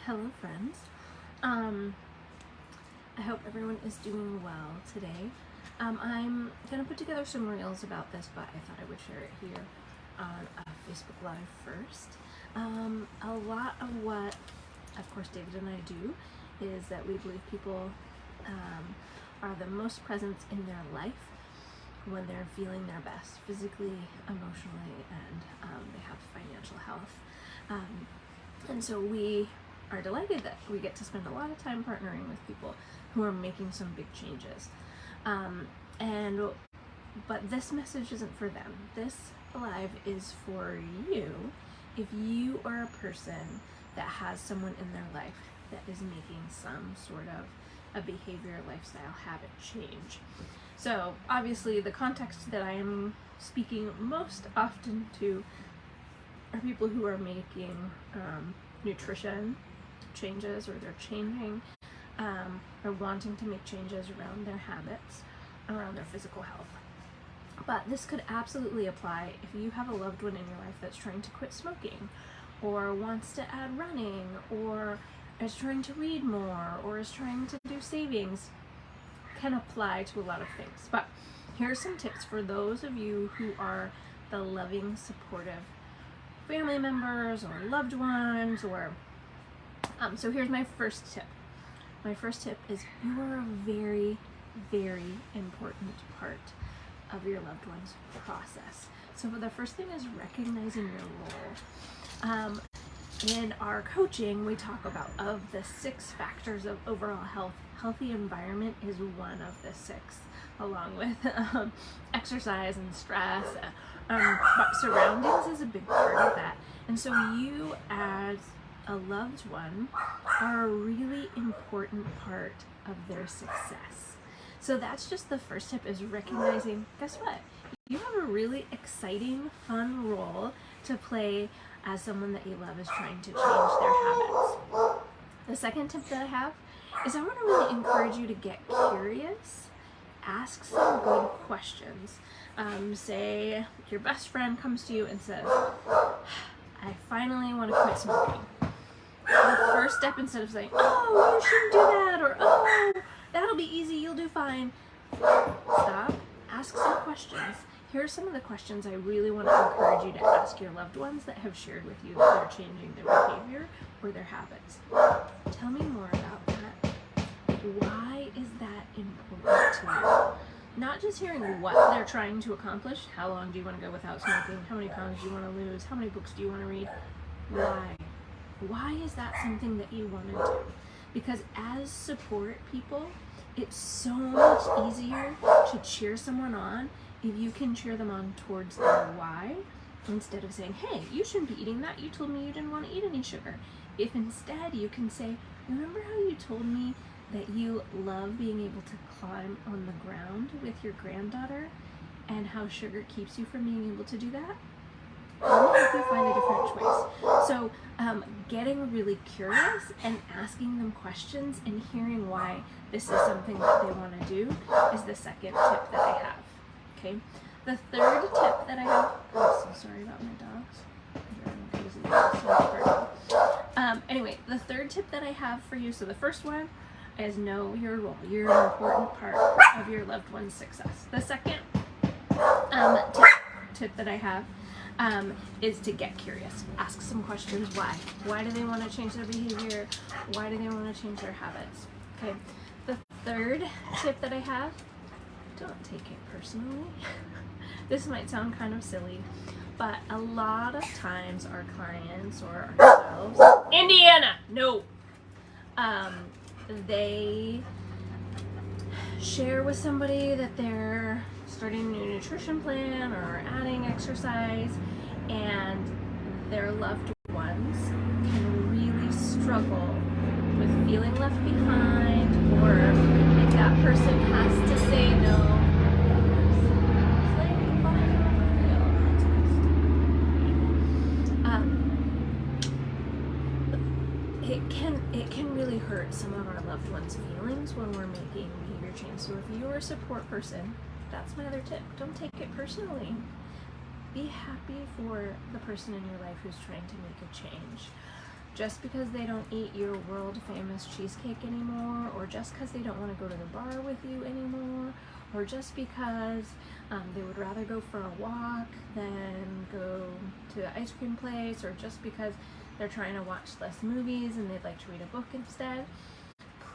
Hello friends. I hope everyone is doing well today. I'm going to put together some reels about this, but I thought I would share it here on Facebook Live first. A lot of what, of course, David and I do is that we believe people are the most present in their life when they're feeling their best, physically, emotionally, and they have financial health. And so we are delighted that we get to spend a lot of time partnering with people who are making some big changes. But this message isn't for them. This live is for you if you are a person that has someone in their life that is making some sort of a behavior, lifestyle, habit change. So obviously the context that I am speaking most often to are people who are making nutrition changes, or they're changing or wanting to make changes around their habits, around their physical health. But this could absolutely apply if you have a loved one in your life that's trying to quit smoking, or wants to add running, or is trying to read more, or is trying to do savings. Can apply to a lot of things. But here are some tips for those of you who are the loving, supportive family members or loved ones, or so here's my first tip. My first tip is you are a very, very important part of your loved one's process. So the first thing is recognizing your role. In our coaching, we talk about, of the 6 factors of overall health, healthy environment is one of the 6, along with exercise and stress. But surroundings is a big part of that. And so you, as a loved one, are a really important part of their success. So that's just the first tip, is recognizing, guess what? You have a really exciting, fun role to play as someone that you love is trying to change their habits. The second tip that I have is I want to really encourage you to get curious. Ask some good questions. Say your best friend comes to you and says, I finally want to quit smoking. The first step, instead of saying, oh, you shouldn't do that, or oh, that'll be easy, you'll do fine, stop, ask some questions. Here are some of the questions I really want to encourage you to ask your loved ones that have shared with you that they're changing their behavior or their habits. Tell me more about that. Why is that important to you? Not just hearing what they're trying to accomplish. How long do you want to go without smoking? How many pounds do you want to lose? How many books do you want to read? Why? Why is that something that you want to do? Because as support people, it's so much easier to cheer someone on if you can cheer them on towards their why, instead of saying, hey, you shouldn't be eating that. You told me you didn't want to eat any sugar. If instead you can say, remember how you told me that you love being able to climb on the ground with your granddaughter, and how sugar keeps you from being able to do that? Let me help you find a different choice. So getting really curious and asking them questions and hearing why this is something that they want to do is the second tip that I have. Okay. The third tip that I have, I'm so sorry about my dogs. Anyway, the third tip that I have for you, so the first one is know your role. You're an important part of your loved one's success. The second tip that I have is to get curious. Ask some questions. Why? Why do they want to change their behavior? Why do they want to change their habits? Okay. The third tip that I have, don't take it personally. This might sound kind of silly, but a lot of times our clients or ourselves, Indiana, no, they share with somebody that they're starting a new nutrition plan or adding exercise, and their loved ones can really struggle with feeling left behind, or if that person has to say no. It can really hurt some of our loved ones' feelings when we're making behavior change. So if you're a support person, that's my other tip. Don't take it personally. Be happy for the person in your life who's trying to make a change. just because they don't eat your world famous cheesecake anymore, or just because they don't want to go to the bar with you anymore, or just because they would rather go for a walk than go to the ice cream place, or just because they're trying to watch less movies and they'd like to read a book instead,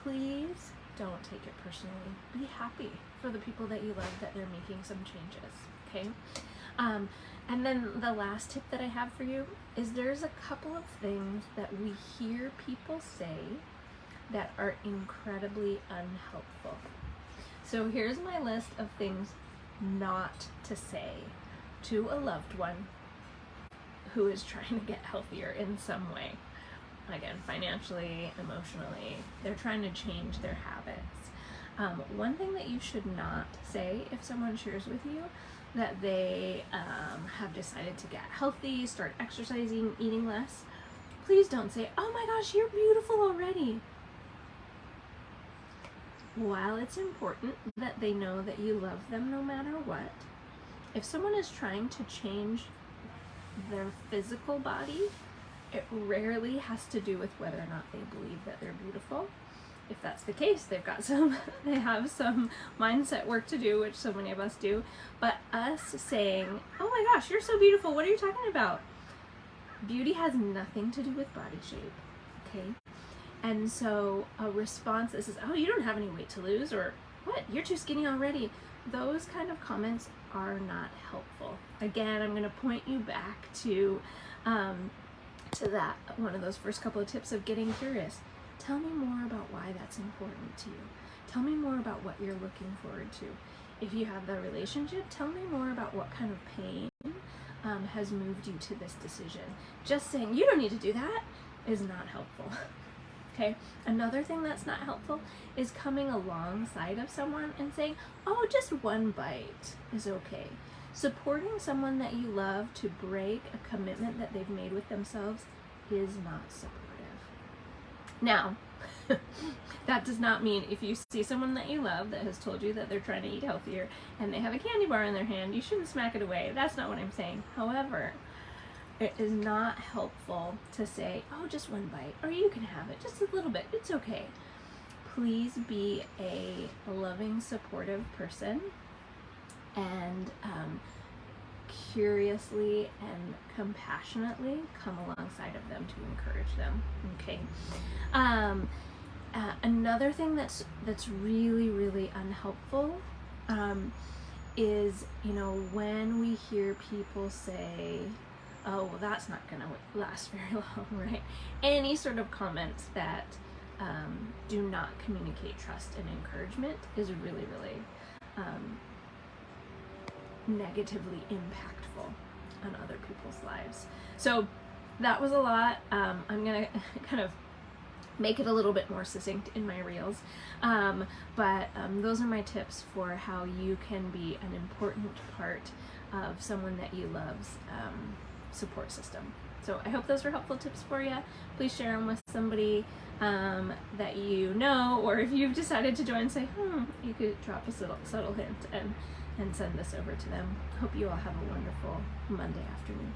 please don't take it personally. Be happy for the people that you love that they're making some changes, okay? And then the last tip that I have for you is there's a couple of things that we hear people say that are incredibly unhelpful. So here's my list of things not to say to a loved one who is trying to get healthier in some way. Again, financially, emotionally, they're trying to change their habits. One thing that you should not say if someone shares with you that they have decided to get healthy, start exercising, eating less, please don't say, "Oh my gosh, you're beautiful already." While it's important that they know that you love them no matter what, if someone is trying to change their physical body, it rarely has to do with whether or not they believe that they're beautiful. If that's the case, they have some mindset work to do, which so many of us do. But us saying, "Oh my gosh, you're so beautiful, what are you talking about?" Beauty has nothing to do with body shape, okay? And so a response that says, "Oh, you don't have any weight to lose," or "What, you're too skinny already," those kind of comments are not helpful. Again, I'm going to point you back to that one of those first couple of tips of getting curious. Tell me more about why that's important to you. Tell me more about what you're looking forward to. If you have the relationship, tell me more about what kind of pain has moved you to this decision. Just saying, "You don't need to do that," is not helpful. Okay, another thing that's not helpful is coming alongside of someone and saying, "Oh, just one bite is okay." Supporting someone that you love to break a commitment that they've made with themselves is not supportive. Now, that does not mean if you see someone that you love that has told you that they're trying to eat healthier and they have a candy bar in their hand, you shouldn't smack it away. That's not what I'm saying. However, it is not helpful to say, "Oh, just one bite," or "You can have it, just a little bit, it's okay." Please be a loving, supportive person and curiously and compassionately come alongside of them to encourage them, okay? Another thing that's really, really unhelpful is, when we hear people say, "Oh, well, that's not going to last very long," right? Any sort of comments that do not communicate trust and encouragement is really, really negatively impactful on other people's lives. So that was a lot. I'm going to kind of make it a little bit more succinct in my reels. But those are my tips for how you can be an important part of someone that you love's support system. So I hope those were helpful tips for you. Please share them with somebody that you know, or if you've decided to join, say, you could drop a subtle hint and send this over to them. Hope you all have a wonderful Monday afternoon.